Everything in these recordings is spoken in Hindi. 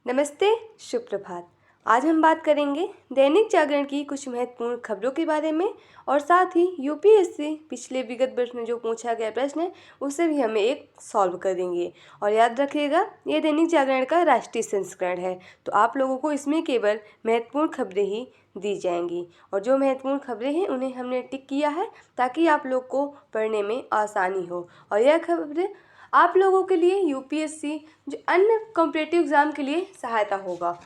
नमस्ते, शुभ प्रभात। आज हम बात करेंगे दैनिक जागरण की कुछ महत्वपूर्ण खबरों के बारे में और साथ ही यूपीएससी पिछले विगत वर्ष में जो पूछा गया प्रश्न है उसे भी हमें एक सॉल्व करेंगे। और याद रखिएगा, ये दैनिक जागरण का राष्ट्रीय संस्करण है, तो आप लोगों को इसमें केवल महत्वपूर्ण खबरें ही दी जाएंगी और जो महत्वपूर्ण खबरें हैं उन्हें हमने टिक किया है ताकि आप लोग को पढ़ने में आसानी हो। और यह खबरें आप लोगों के लिए यूपीएससी जो अन्य कॉम्पिटिटिव एग्जाम के लिए सहायता होगा।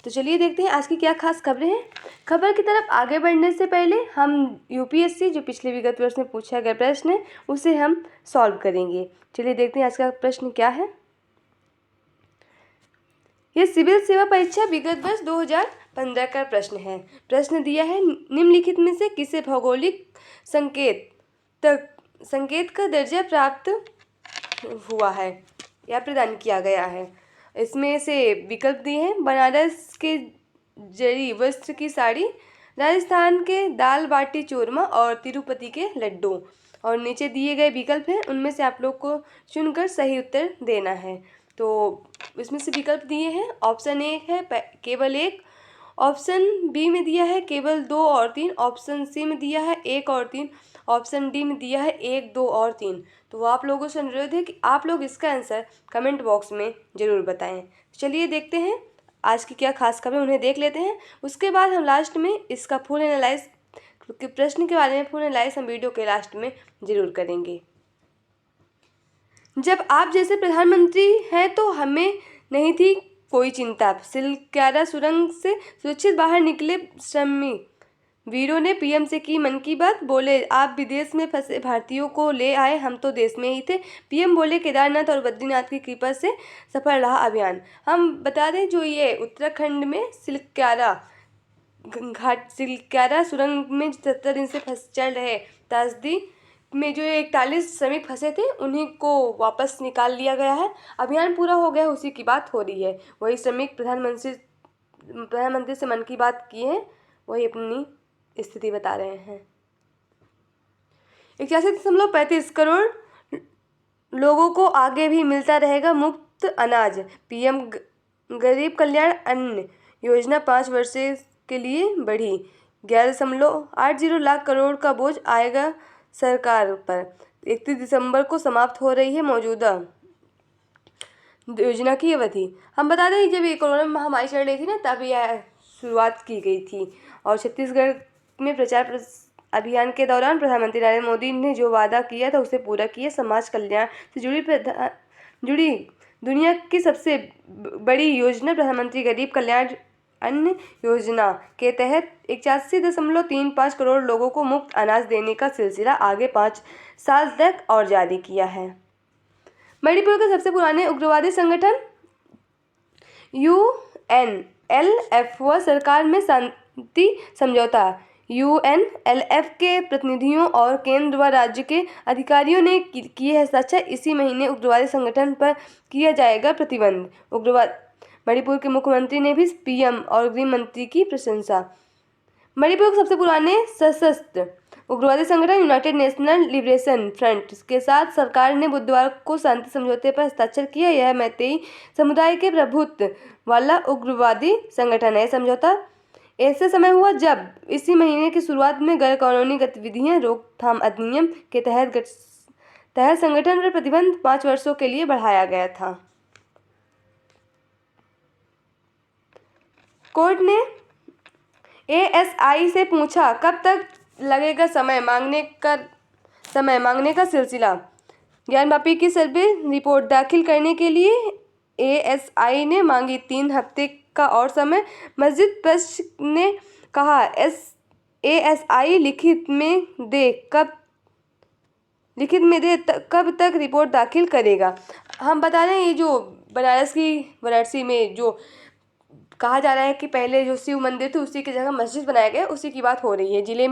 तो चलिए देखते हैं आज की क्या खास खबरें हैं। खबर की तरफ आगे बढ़ने से पहले हम यूपीएससी जो पिछले विगत वर्ष में पूछा गया प्रश्न है उसे हम सॉल्व करेंगे। चलिए देखते हैं आज का प्रश्न क्या है। यह सिविल सेवा परीक्षा विगत वर्ष 2015 का प्रश्न है। प्रश्न दिया है, निम्नलिखित में से किसे भौगोलिक संकेत का दर्जा प्राप्त हुआ है या प्रदान किया गया है। इसमें से विकल्प दिए हैं, बनारस के जरी वस्त्र की साड़ी, राजस्थान के दाल बाटी चूरमा और तिरुपति के लड्डू। और नीचे दिए गए विकल्प हैं, उनमें से आप लोग को चुनकर सही उत्तर देना है। तो इसमें से विकल्प दिए हैं, ऑप्शन ए है केवल 1, ऑप्शन बी में दिया है केवल 2 और 3, ऑप्शन सी में दिया है 1 और 3, ऑप्शन डी में दिया है 1, 2 और 3। तो आप लोगों से अनुरोध है कि आप लोग इसका आंसर कमेंट बॉक्स में ज़रूर बताएं। चलिए देखते हैं आज की क्या खास खबरें, उन्हें देख लेते हैं। उसके बाद हम लास्ट में इसका फुल एनालाइज के प्रश्न के बारे में फुल एनालाइज हम वीडियो के लास्ट में ज़रूर करेंगे। जब आप जैसे प्रधानमंत्री हैं तो हमें नहीं थी कोई चिंता, सिलक्यारा सुरंग से सुरक्षित बाहर निकले श्रमिक वीरों ने पीएम से की मन की बात। बोले, आप विदेश में फंसे भारतीयों को ले आए, हम तो देश में ही थे। पीएम बोले, केदारनाथ और बद्रीनाथ की कृपा से सफल रहा अभियान। हम बता दें, जो ये उत्तराखंड में सिलक्यारा सुरंग में 70 दिन से चल रहे त्रासदी में जो 41 श्रमिक फंसे थे उन्हीं को वापस निकाल लिया गया है। अभियान पूरा हो गया, उसी की बात हो रही है। वही श्रमिक प्रधानमंत्री से मन की बात किए हैं, वही अपनी स्थिति बता रहे हैं। 81.35 करोड़ लोगों को आगे भी मिलता रहेगा मुफ्त अनाज। पीएम गरीब कल्याण अन्न योजना 5 वर्ष के लिए बढ़ी। 11.80 लाख करोड़ का बोझ आएगा सरकार पर। 31 दिसंबर को समाप्त हो रही है मौजूदा योजना की अवधि। हम बता दें, जब ये कोरोना महामारी चल रही थी ना, तब यह शुरुआत की गई थी। और छत्तीसगढ़ में प्रचार अभियान के दौरान प्रधानमंत्री नरेंद्र मोदी ने जो वादा किया था उसे पूरा किया। समाज कल्याण से जुड़ी दुनिया की सबसे बड़ी योजना प्रधानमंत्री गरीब कल्याण अन्न योजना के तहत 81.35 करोड़ लोगों को मुफ्त अनाज देने का सिलसिला आगे 5 साल तक और जारी किया है। मणिपुर के सबसे पुराने उग्रवादी संगठन UNLF व सरकार में शांति समझौता। UNLF के प्रतिनिधियों और केंद्र व राज्य के अधिकारियों ने किए हस्ताक्षर। इसी महीने उग्रवादी संगठन पर किया जाएगा प्रतिबंध। मणिपुर के मुख्यमंत्री ने भी पीएम और गृह मंत्री की प्रशंसा। मणिपुर के सबसे पुराने सशस्त्र उग्रवादी संगठन यूनाइटेड नेशनल लिबरेशन फ्रंट के साथ सरकार ने बुधवार को शांति समझौते पर हस्ताक्षर किया। यह मैतेई समुदाय के प्रभुत्व वाला उग्रवादी संगठन है। समझौता ऐसे समय हुआ जब इसी महीने की शुरुआत में गैर कानूनी गतिविधियां रोकथाम अधिनियम के तहत संगठन पर प्रतिबंध 5 वर्षों के लिए बढ़ाया गया था। कोर्ट ने एएसआई से पूछा, कब तक लगेगा समय मांगने का सिलसिला। ज्ञानवापी की सर्वे रिपोर्ट दाखिल करने के लिए एएसआई ने मांगी 3 हफ्ते का और समय। मस्जिद ट्रस्ट ने कहा, एएसआई लिखित में दे कब तक रिपोर्ट दाखिल करेगा। हम बता रहे हैं, ये जो वाराणसी में जो कहा जा रहा है कि पहले जो शिव मंदिर थे उसी की जगह मस्जिद बनाया गया, उसी की बात हो रही है। जिले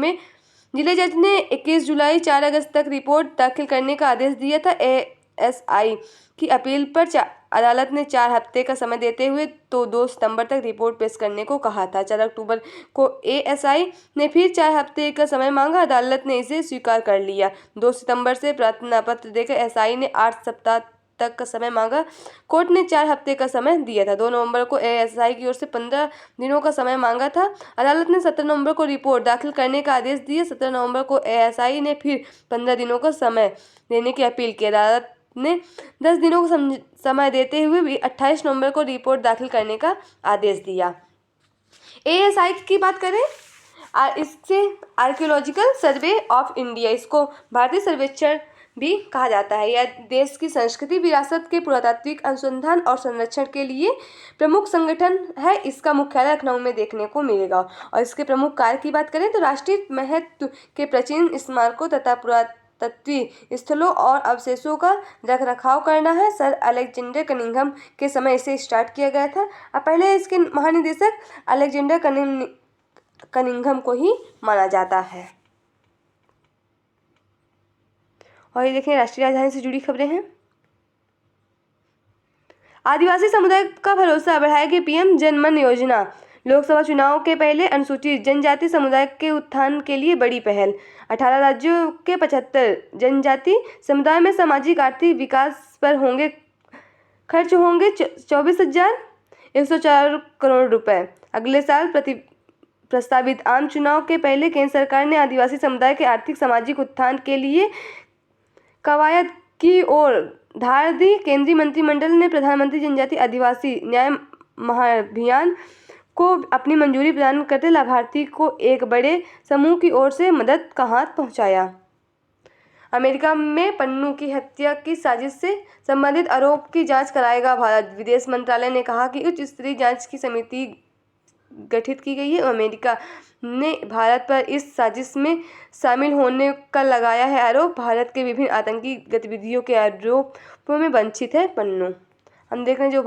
जज ने 21 जुलाई 4 अगस्त तक रिपोर्ट दाखिल करने का आदेश दिया था। एएसआई की अपील पर अदालत ने 4 हफ्ते का समय देते हुए 2 सितंबर तक रिपोर्ट पेश करने को कहा था। 4 अक्टूबर को एएसआई ने फिर 4 हफ्ते का समय मांगा। अदालत ने इसे स्वीकार कर लिया। 2 सितंबर से प्रार्थना पत्र देकर एएसआई ने 8 सप्ताह तक का समय मांगा। कोर्ट ने 4 हफ्ते का समय दिया था। 2 नवंबर को एएसआई की ओर से 15 दिनों का समय मांगा था। अदालत ने 17 नवंबर को रिपोर्ट दाखिल करने का आदेश दिया। 17 नवंबर को एएसआई ने फिर 15 दिनों का समय देने की अपील की। अदालत ने 10 दिनों का समय देते हुए भी 28 नवंबर को रिपोर्ट दाखिल करने का आदेश दिया। एएसआई की बात करें, इससे आर्कियोलॉजिकल सर्वे ऑफ इंडिया, इसको भारतीय सर्वेक्षण भी कहा जाता है। यह देश की संस्कृति विरासत के पुरातात्विक अनुसंधान और संरक्षण के लिए प्रमुख संगठन है। इसका मुख्यालय लखनऊ में देखने को मिलेगा। और इसके प्रमुख कार्य की बात करें तो राष्ट्रीय महत्व के प्राचीन स्मारकों तथा पुरातत्वीय स्थलों और अवशेषों का रखरखाव करना है। सर अलेक्जेंडर कनिंघम के समय इसे स्टार्ट किया गया था। अब पहले इसके महानिदेशक अलेक्जेंडर कनिंघम को ही माना जाता है। और ये देखिए राष्ट्रीय राजधानी से जुड़ी खबरें हैं। आदिवासी समुदाय का भरोसा बढ़ाएगी पीएम जनमन योजना। लोकसभा चुनाव के पहले अनुसूचित जनजाति समुदाय के उत्थान के लिए बड़ी पहल। 18 राज्यों के 75 जनजाति समुदाय में सामाजिक आर्थिक विकास पर खर्च होंगे 24,104 करोड़ रुपए। अगले साल प्रस्तावित आम चुनाव के पहले केंद्र सरकार ने आदिवासी समुदाय के आर्थिक सामाजिक उत्थान के लिए कवायद की ओर धार दी। केंद्रीय मंत्रिमंडल ने प्रधानमंत्री जनजाति आदिवासी न्याय महाअभियान को अपनी मंजूरी प्रदान करते लाभार्थी को एक बड़े समूह की ओर से मदद का हाथ पहुंचाया। अमेरिका में पन्नू की हत्या की साजिश से संबंधित आरोप की जांच कराएगा भारत। विदेश मंत्रालय ने कहा कि उच्च स्तरीय जांच की समिति गठित की गई है। अमेरिका ने भारत पर इस साजिश में शामिल होने का लगाया है आरोप। भारत के विभिन्न आतंकी गतिविधियों के आरोपों में वंचित है पन्नू। हम देख रहे हैं जो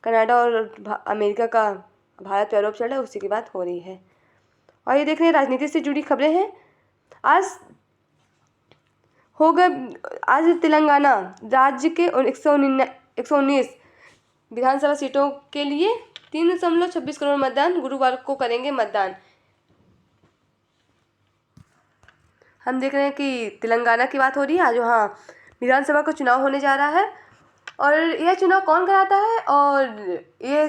कनाडा और अमेरिका का भारत पर आरोप चल रहा है, उसी की बात हो रही है। और ये देख रहे हैं राजनीति से जुड़ी खबरें हैं। आज तेलंगाना राज्य के 119 विधानसभा सीटों के लिए 3.26 करोड़ मतदान गुरुवार को करेंगे मतदान। हम देख रहे हैं कि तेलंगाना की बात हो रही है। आज वहाँ विधानसभा का चुनाव होने जा रहा है। और यह चुनाव कौन कराता है, और ये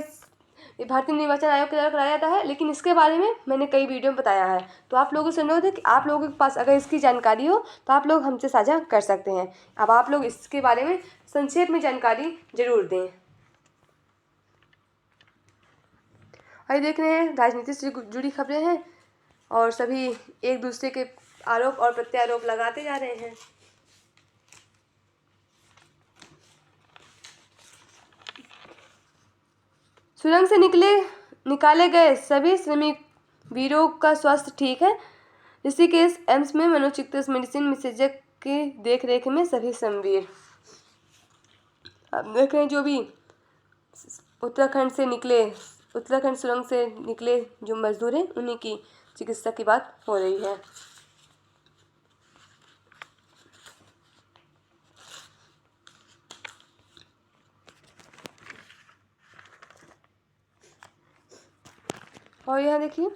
भारतीय निर्वाचन आयोग के द्वारा कराया जाता है। लेकिन इसके बारे में मैंने कई वीडियो में बताया है। तो आप लोगों से अनुरोध है कि आप लोगों के पास अगर इसकी जानकारी हो तो आप लोग हमसे साझा कर सकते हैं। अब आप लोग इसके बारे में संक्षेप में जानकारी जरूर दें। और देख रहे हैं राजनीति से जुड़ी खबरें हैं और सभी एक दूसरे के आरोप और प्रत्यारोप लगाते जा रहे हैं। सुरंग से निकाले गए सभी श्रमिक वीरों का स्वास्थ्य ठीक है। ऋषिकेश एम्स में मनोचिकित्सा मेडिसिन विशेषज्ञ की देखरेख में सभी श्रमवीर। अब देख रहे हैं जो भी उत्तराखंड सुरंग से निकले जो मजदूर हैं उन्हीं की चिकित्सा की बात हो रही है। और यहाँ देखिए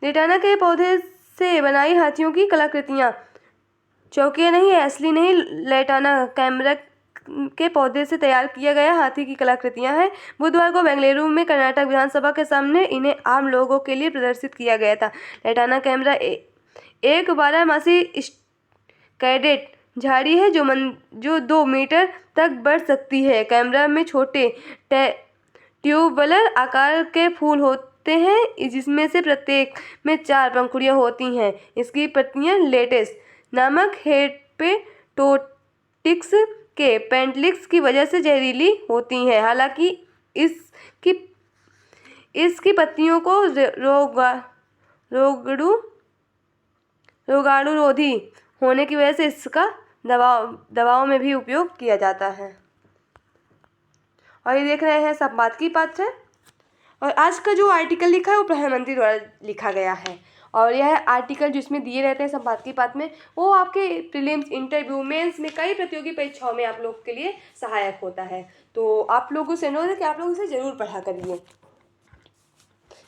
लेटाना के पौधे से बनाई हाथियों की कलाकृतियाँ। चौकिया नहीं है, असली नहीं, लेटाना कैमरा के पौधे से तैयार किया गया हाथी की कलाकृतियां हैं। बुधवार को बेंगलुरु में कर्नाटक विधानसभा के सामने इन्हें आम लोगों के लिए प्रदर्शित किया गया था। लेटाना कैमरा एक 12 मासी कैडेट झाड़ी है जो 2 मीटर तक बढ़ सकती है। कैमरा में छोटे ट्यूबुलर आकार के फूल होते हैं जिसमें से प्रत्येक में 4 पंखुड़ियां होती हैं। इसकी पत्तियां लेटेक्स नामक हेपेटोटिक्स के पेंटलिक्स की वजह से जहरीली होती हैं। हालांकि इसकी पत्तियों को रोगाणुरोधी होने की वजह से इसका दवाओं में भी उपयोग किया जाता है। और ये देख रहे हैं संपादकीय पत्र है। और आज का जो आर्टिकल लिखा है वो प्रधानमंत्री द्वारा लिखा गया है। और यह आर्टिकल जिसमें दिए रहते हैं संपादकीय पत्र में वो आपके प्रीलिम्स, इंटरव्यू, मेंस में कई प्रतियोगी परीक्षाओं में आप लोग के लिए सहायक होता है। तो आप लोगों से अनुरोध है कि आप लोग इसे ज़रूर पढ़ा करिए।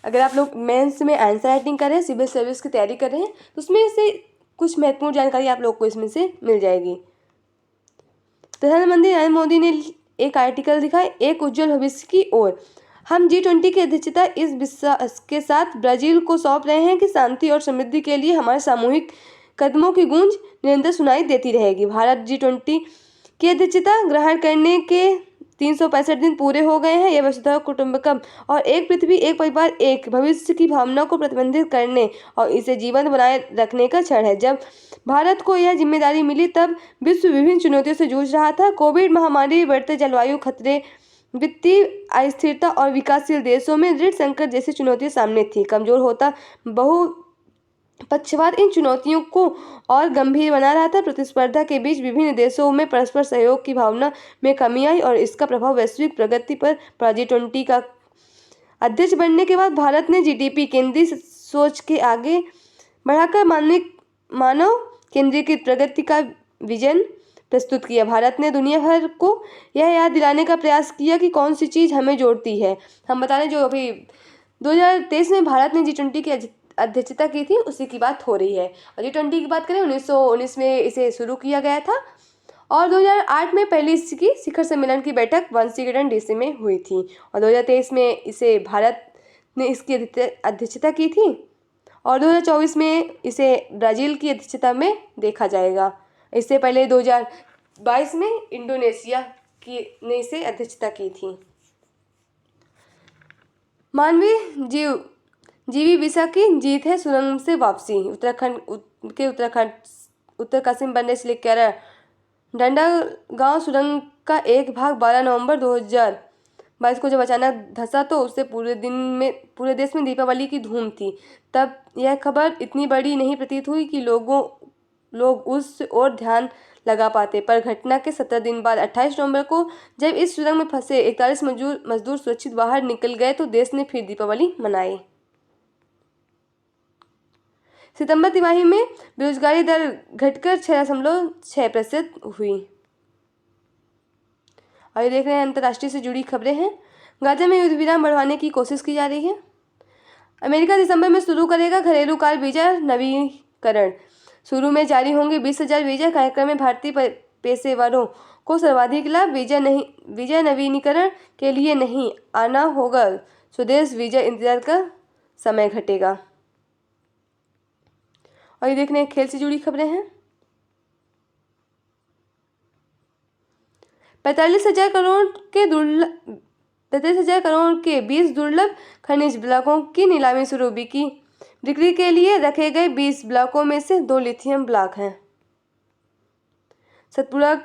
अगर आप लोग मेंस में आंसर राइटिंग कर रहे हैं, सिविल सर्विस की तैयारी कर रहे हैं तो उसमें से कुछ महत्वपूर्ण जानकारी आप लोग को इसमें से मिल जाएगी। प्रधानमंत्री नरेंद्र मोदी ने एक आर्टिकल लिखा, एक उज्जवल भविष्य की ओर। हम G20 की अध्यक्षता इस विश्वास के साथ ब्राजील को सौंप रहे हैं कि शांति और समृद्धि के लिए हमारे सामूहिक कदमों की गूंज निरंतर सुनाई देती रहेगी। भारत G20 की अध्यक्षता ग्रहण करने के 365 दिन पूरे हो गए हैं। यह वसुधैव कुटुंबकम और एक पृथ्वी एक परिवार एक भविष्य की भावना को प्रतिबंधित करने और इसे जीवंत बनाए रखने का क्षण है। जब भारत को यह जिम्मेदारी मिली तब विश्व विभिन्न चुनौतियों से जूझ रहा था। कोविड महामारी, बढ़ते जलवायु खतरे, वित्तीय अस्थिरता और विकासशील देशों में ऋण संकट जैसी चुनौतियां सामने थी। कमजोर होता बहुपक्षवाद इन चुनौतियों को और गंभीर बना रहा था। प्रतिस्पर्धा के बीच विभिन्न देशों में परस्पर सहयोग की भावना में कमी आई और इसका प्रभाव वैश्विक प्रगति पर पड़ा। G20 का अध्यक्ष बनने के बाद भारत ने GDP केंद्रीय सोच के आगे बढ़ाकर मानव केंद्रीकृत प्रगति का विजन प्रस्तुत किया। भारत ने दुनिया भर को यह याद दिलाने का प्रयास किया कि कौन सी चीज़ हमें जोड़ती है। हम बता दें, जो अभी 2023 में भारत ने G20 की अध्यक्षता की थी, उसी की बात हो रही है। और G20 की बात करें, 1919 में इसे शुरू किया गया था और 2008 में पहली इसकी शिखर सम्मेलन की बैठक वाशिंगटन DC में हुई थी और 2023 में इसे भारत ने इसकी अध्यक्षता की थी और 2024 में इसे ब्राज़ील की अध्यक्षता में देखा जाएगा। इससे पहले 2022 में इंडोनेशिया ने इसे अध्यक्षता की थी। मानवीय जीविका की जीत है सुरंग से वापसी। उत्तरकाशी बनने से लेकर केरल डंडा गांव सुरंग का एक भाग 12 नवंबर 2022 को जब अचानक धंसा तो उससे पूरे देश में दीपावली की धूम थी। तब यह खबर इतनी बड़ी नहीं प्रतीत हुई कि लोग उस ओर ध्यान लगा पाते, पर घटना के 17 दिन बाद 28 नवंबर को जब इस सुरंग में फंसे 41 मजदूर सुरक्षित बाहर निकल गए तो देश ने फिर दीपावली मनाई। सितंबर तिमाही में बेरोजगारी दर घटकर 6.6% हुई। और ये देख रहे हैं अंतर्राष्ट्रीय से जुड़ी खबरें हैं। गाजा में युद्ध विराम बढ़वाने की कोशिश की जा रही है। अमेरिका दिसंबर में शुरू करेगा घरेलू कार वीजा नवीनीकरण। शुरू में जारी होंगे 20,000 वीजा। कार्यक्रम में भारतीय पेशेवरों को सर्वाधिक लाभ। वीजा नवीनीकरण के लिए नहीं आना होगा स्वदेश, वीजा इंतजार का समय घटेगा। और ये देखने खेल से जुड़ी खबरें हैं। 45,000 करोड़ के 20 दुर्लभ खनिज ब्लॉकों की नीलामी शुरू। बिक्री के लिए रखे गए 20 ब्लॉकों में से 2 लिथियम ब्लॉक हैं। सतपुड़ा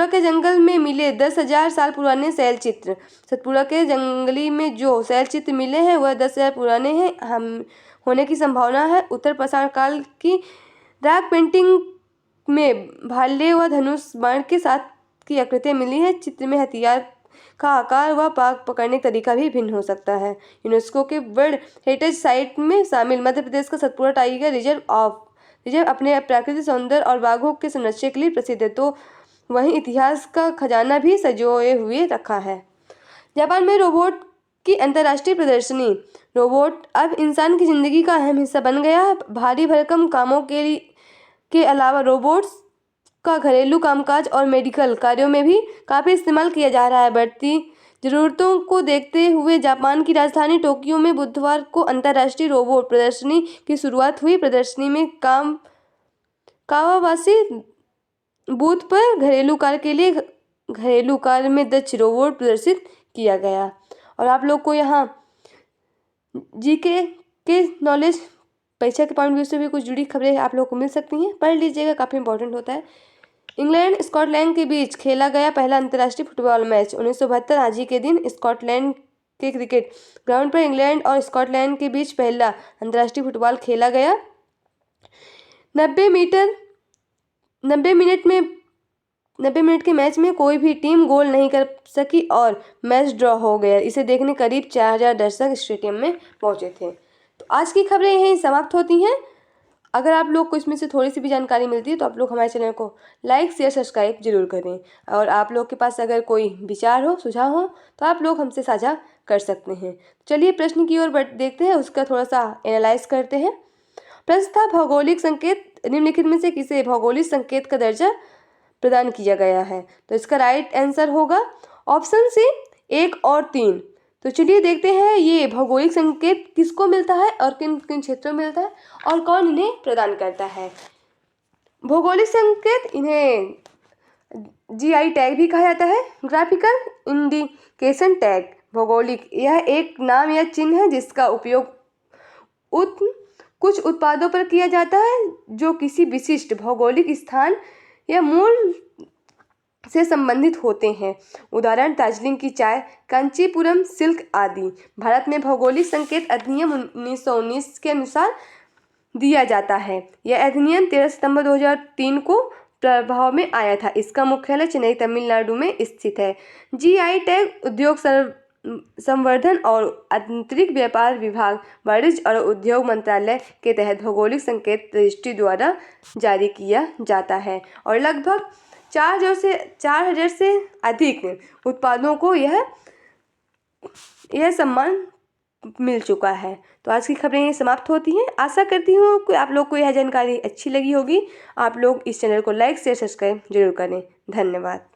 के जंगल में मिले 10,000 साल पुराने शैल चित्र। सतपुड़ा के जंगली में जो शैल चित्र मिले हैं वह 10,000 पुराने हैं होने की संभावना है। उत्तर पाषाण काल की रॉक पेंटिंग में भाले व धनुष बाण के साथ की आकृतियाँ मिली हैं। चित्र में हथियार का आकार व पाक पकड़ने का तरीका भी भिन्न हो सकता है। यूनेस्को के वर्ल्ड हेरिटेज साइट में शामिल मध्य प्रदेश का सतपुड़ा टाइगर रिजर्व अपने प्राकृतिक सौंदर्य और बाघों के संरक्षण के लिए प्रसिद्ध है, तो वहीं इतिहास का खजाना भी संजोए हुए रखा है। जापान में रोबोट की अंतर्राष्ट्रीय प्रदर्शनी। रोबोट अब इंसान की जिंदगी का अहम हिस्सा बन गया है। भारी भरकम कामों के अलावा रोबोट्स का घरेलू कामकाज और मेडिकल कार्यों में भी काफ़ी इस्तेमाल किया जा रहा है। बढ़ती ज़रूरतों को देखते हुए जापान की राजधानी टोक्यो में बुधवार को अंतर्राष्ट्रीय रोबोट प्रदर्शनी की शुरुआत हुई। प्रदर्शनी में कावासाकी बूथ पर घरेलू कार में दक्ष रोबोट प्रदर्शित किया गया। और आप लोग को यहाँ जीके के नॉलेज परीक्षा के पॉइंट व्यू से भी कुछ जुड़ी खबरें आप लोग को मिल सकती हैं, पढ़ लीजिएगा, काफ़ी इंपॉर्टेंट होता है। इंग्लैंड स्कॉटलैंड के बीच खेला गया पहला अंतर्राष्ट्रीय फुटबॉल मैच 1972। आज ही के दिन स्कॉटलैंड के क्रिकेट ग्राउंड पर इंग्लैंड और स्कॉटलैंड के बीच पहला अंतर्राष्ट्रीय फुटबॉल खेला गया। 90 मिनट के मैच में कोई भी टीम गोल नहीं कर सकी और मैच ड्रॉ हो गया। इसे देखने करीब 4,000 दर्शक स्टेडियम में पहुंचे थे। तो आज की खबरें यहीं समाप्त होती हैं। अगर आप लोग को इसमें से थोड़ी सी भी जानकारी मिलती है तो आप लोग हमारे चैनल को लाइक शेयर सब्सक्राइब जरूर करें। और आप लोग के पास अगर कोई विचार हो, सुझाव हो तो आप लोग हमसे साझा कर सकते हैं। चलिए प्रश्न की ओर देखते हैं, उसका थोड़ा सा एनालाइज करते हैं। प्रश्न था भौगोलिक संकेत निम्नलिखित में से किसे भौगोलिक संकेत का दर्जा प्रदान किया गया है। तो इसका राइट आंसर होगा ऑप्शन सी 1 और 3। तो चलिए देखते हैं ये भौगोलिक संकेत किसको मिलता है और किन किन क्षेत्रों में मिलता है और कौन इन्हें प्रदान करता है। भौगोलिक संकेत इन्हें जीआई टैग भी कहा जाता है, ग्राफिकल इंडिकेशन टैग। भौगोलिक यह एक नाम या चिन्ह है जिसका उपयोग कुछ उत्पादों पर किया जाता है जो किसी विशिष्ट भौगोलिक स्थान या मूल से संबंधित होते हैं। उदाहरण दार्जिलिंग की चाय, कांचीपुरम सिल्क आदि। भारत में भौगोलिक संकेत अधिनियम 1919 के अनुसार दिया जाता है। यह अधिनियम 13 सितंबर 2003 को प्रभाव में आया था। इसका मुख्यालय चेन्नई तमिलनाडु में स्थित है। जीआई टैग उद्योग संवर्धन और आंतरिक व्यापार विभाग, वाणिज्य और उद्योग मंत्रालय के तहत भौगोलिक संकेत रजिस्ट्री द्वारा जारी किया जाता है और लगभग 4000 से अधिक उत्पादों को यह सम्मान मिल चुका है। तो आज की खबरें ये समाप्त होती हैं। आशा करती हूँ कि आप लोग को यह जानकारी अच्छी लगी होगी। आप लोग इस चैनल को लाइक शेयर सब्सक्राइब जरूर करें। धन्यवाद।